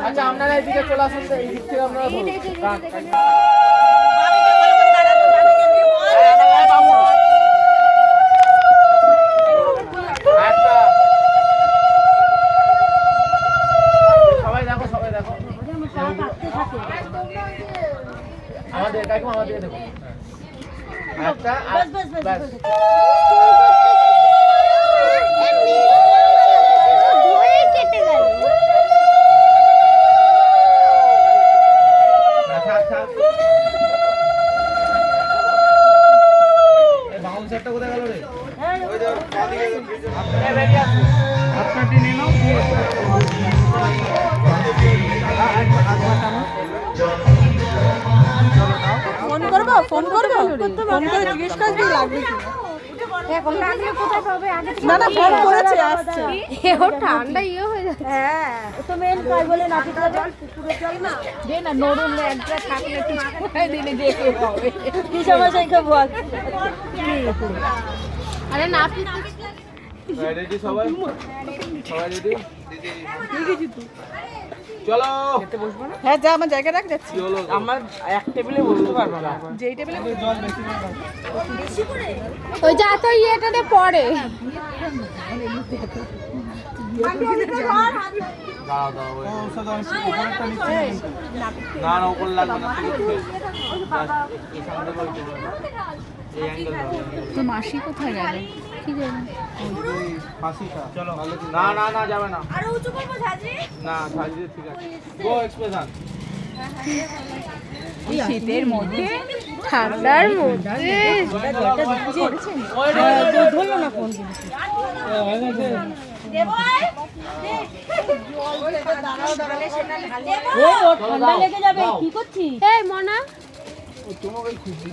আচ্ছা আপনারা এদিকে চলে আসুন, এই দিক থেকে আপনারা সবাই দেখো, সবাই দেখো আমাদের কাকু, আমাদের দেখো একটা বাউন্সারটা কোথায় গেল রে? আপনারটি নিয়ে নাও। ফোন করবো, ফোন করবো, ফোন করে জিজ্ঞেস করবি লাগবে কি না। না ফোন করেছে, আসছে। ঠান্ডা ইয়ে হয়ে যাচ্ছে। হ্যাঁ তো মেন কাজ বলে নাপিতরা জল পুকুরে জল না দে না, নরম একটা থাকলে ঠিক দিলে দেখে হবে। কি সমস্যা কি বল। আরে নাপিত রেডি সবাই? সবাই রেডি? চলো। হ্যাঁ যা, আমার জায়গা রাখ যাচ্ছি। আমার এক টেবিলে বসতে পারবো না। যেই টেবিলে জল বেশি করে ওই যা তো ইয়েটাতে পড়ে। দাও দাও, ওষুধ উপরেরটা নিচে না, না উপর লাগবে না, এই অ্যাঙ্গেল তো মাসি কোথায় গেল কি জানি? চলো। না না না যাবে না, আরো উঁচু করব ঝাঁঝরি না, ঝাঁঝরি ঠিক আছে। গো এক্সপ্রেশন। শীতের মধ্যে ঠান্ডার মধ্যে ধরলো না ফোন ঠান্ডা লেগে যাবে। কি করছিস? এই মনা তোমাকে খুশি